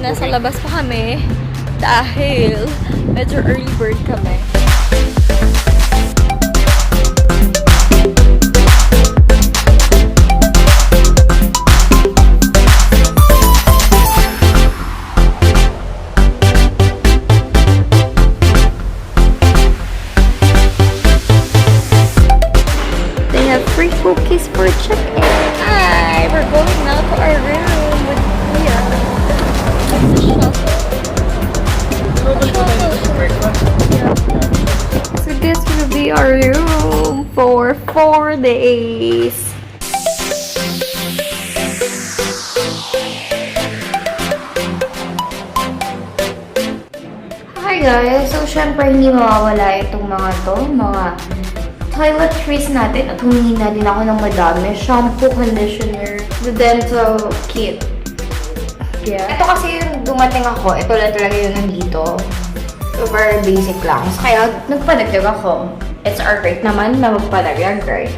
nasa labas pa kami dahil medyo early bird kami. They have free cookies for check-in. Hi! We're going now to our room with Kuya. That's the shuttle. So this will be our room for 4 days. Hi guys! So syempre hindi mawawala itong mga toiletries natin at humingi na din ako ng madami. Shampoo, conditioner, the dental kit. Yeah. Ito kasi yung dumating ako, ito lang talaga yung nandito. So, very basic lang. So, kaya nagpadagdag ako. It's our right naman na magpadagdag, right?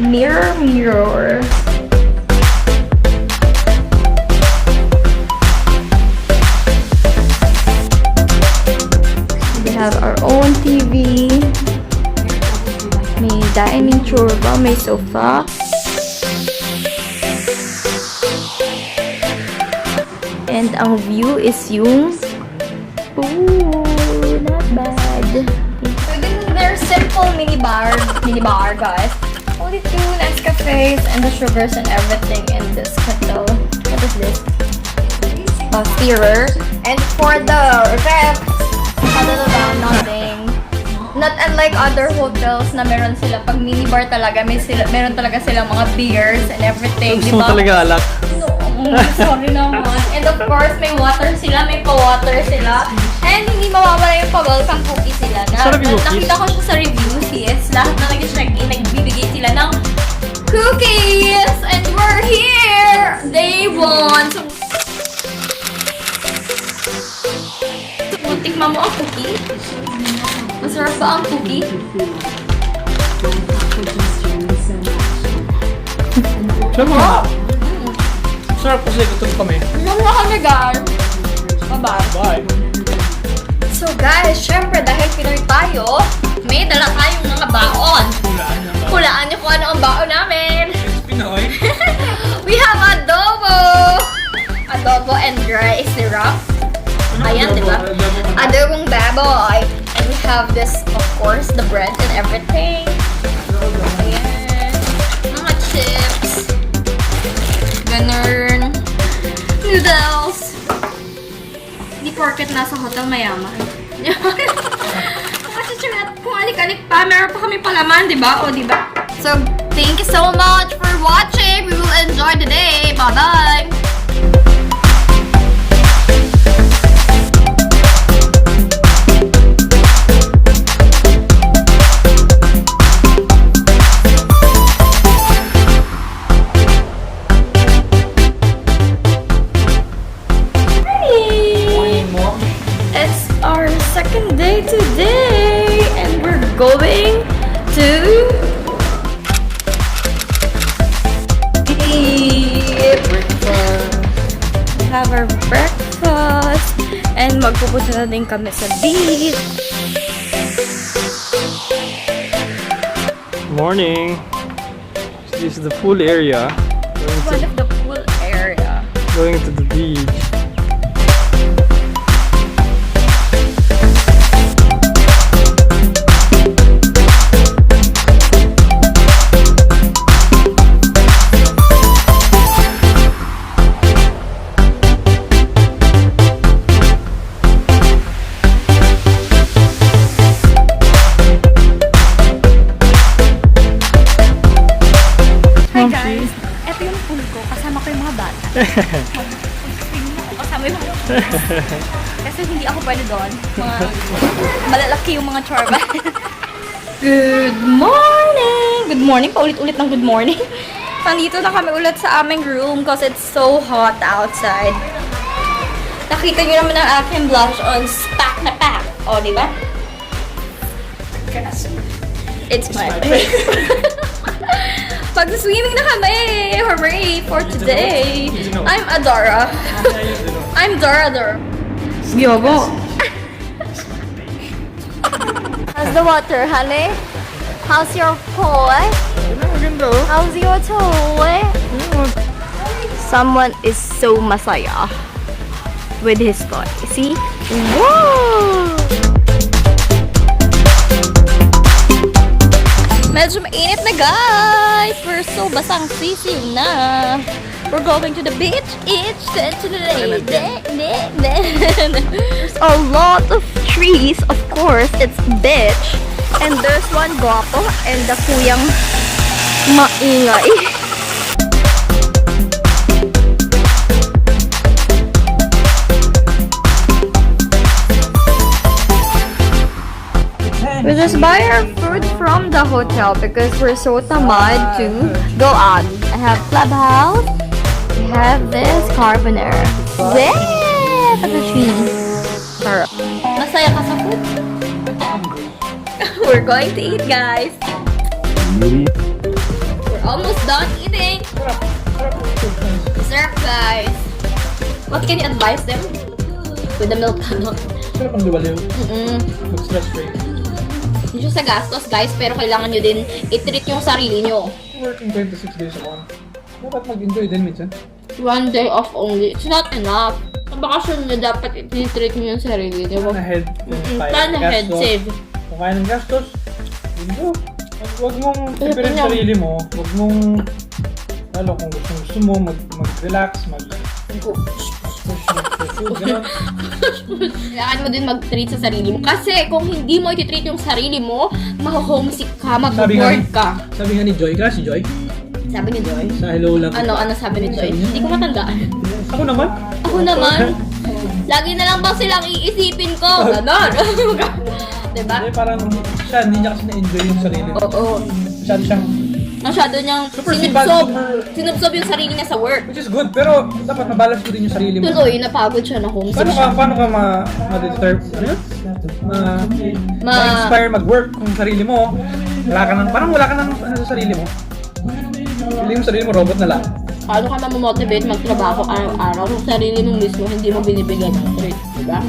Mirror, mirror. We have our own TV. May dining churba, may sofa. And ang view is yung... Ooh, not bad. So this is their simple minibar, guys. Only 2 Nescafes and the sugars and everything in this kettle. What is this? A stirrer. And for the ref, nothing. Not unlike other hotels na meron sila pag minibar talaga, meron talaga silang mga beers and everything, di ba? Talaga alak. No, sorry naman. And of course, may water sila, may pa-water sila. And hindi mawawala yung pa-welcome cookies sila. Nakita ko siya sa reviews, yes. Lahat na nag-check-in, nagbibigay sila ng cookies! And we're here! Day 1! So, tikman mo ang cookie? Masarap ba ang cookie? Sarap! Sarap kasi gutom kami. Inom na kami, guys. Bye-bye. Bye! So guys, syempre dahil Pinoy tayo, may dala tayong mga baon. Hulaan niyo kung ano ang baon namin. Pinoy? We have adobo! Adobo and dry syrup. Ayan, di ba? Adobong baboy. And we have this, of course, the bread and everything. Ayan. Mga chips. Ganun. Noodles. Hindi porket nasa hotel mayaman. Kasi kung alik-alik pa, meron pa kami palaman, di ba? O, di ba? So, thank you so much for watching. We will enjoy the day. Bye-bye! It's our second day today and we're going to eat breakfast. We have our breakfast and magpupunta na din kami sa beach. Morning! This is the pool area. One of the pool area. Going to the beach. Kasama yung mga kasi hindi ako pwede doon. Malalaki yung mga chorba. Good morning! Good morning! Paulit-ulit ng good morning. Nandito na kami ulit sa aming room because it's so hot outside. Nakita nyo naman ang aking blush on pack na pack. O, diba? It's my face. Pag-swimming na kami! Hooray for today! I'm Adora. I'm Dora. Yobo. How's the water, honey? How's your toy? Maganda oh. How's your toy? Someone is so masaya with his toy. See? Woo! Medyo mainit na, guys! We're so basang sisiw na. We're going to the beach. It's today. There's a lot of trees, of course. It's beach. And there's one guwapo and the kuyang maingay. We just buy our food from the hotel because we're so tamad to go out. I have clubhouse. We have this carbonara. Yeah! At the tree. Sarap. Masaya ka sa food? We're going to eat, guys. We're almost done eating. Sarap, guys. What can you advise them? With the milk, ano? Sarap ang duwaliw. Mag-stress free. Hindi siya sa gastos, guys, pero kailangan nyo din i-treat yung sarili nyo. Working 26 days a month. Dapat mag-enjoy din minsan. One day off only. It's not enough. Sa bakasyon nyo, dapat i-treat nyo yung sarili nyo. Plan ahead. Plan ahead, save. Kung kaya ng gastos, hindi. Huwag mong pipirin yung sarili mo. Huwag mong, lalo kung gusto mo, mag-relax, mag-push food, gano'n. Kailangan mo din mag-treat sa sarili mo. Kasi kung hindi mo i-treat yung sarili mo, ma-homesick ka, mag-bored ka. Sabi nga ni Joy, si Joy? Sabi ni Joy? Sa hello lang. Ano sabi ni Joy? Hindi ko matandaan. Ako naman. Lagi na lang ba silang iisipin ko? Ganon. Diba? Hindi, parang siya, hindi niya kasi na-enjoy yung sarili niya. Oo. Masyado niyang super sinubsob yung sarili niya sa work. Which is good, pero dapat mabalance mo din yung sarili mo. Tuloy, napagod siya na homesick siya. Paano ka ma-disturb? Ano yun? Ma-inspire mag-work kung sarili mo. Parang wala ka nang sa sarili mo. Hindi yung sarili mo, robot na lang. Paano ka ma-motivate magtrabaho araw-araw kung sarili mo mismo hindi mo binibigyan ng treat, diba?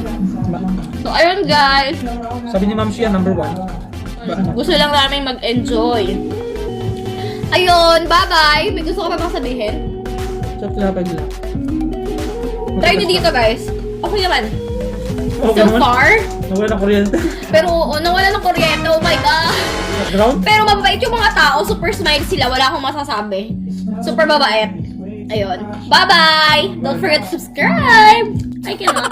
So, ayun guys. Sabi ni Ma'am Shia, number 1. Gusto lang namin mag-enjoy. Ayun, bye-bye! May gusto ka pa bang sabihin? Sarap tinapay nila. Try nyo dito guys. Okay naman. Okay So naman. far. Nawala ng kuryente. Pero nawala ng kuryente, oh my god. Ground? Pero mabait yung mga tao, super smile sila, wala akong masasabi. Super mabait. Ayun. Bye-bye! Don't forget to subscribe! I cannot.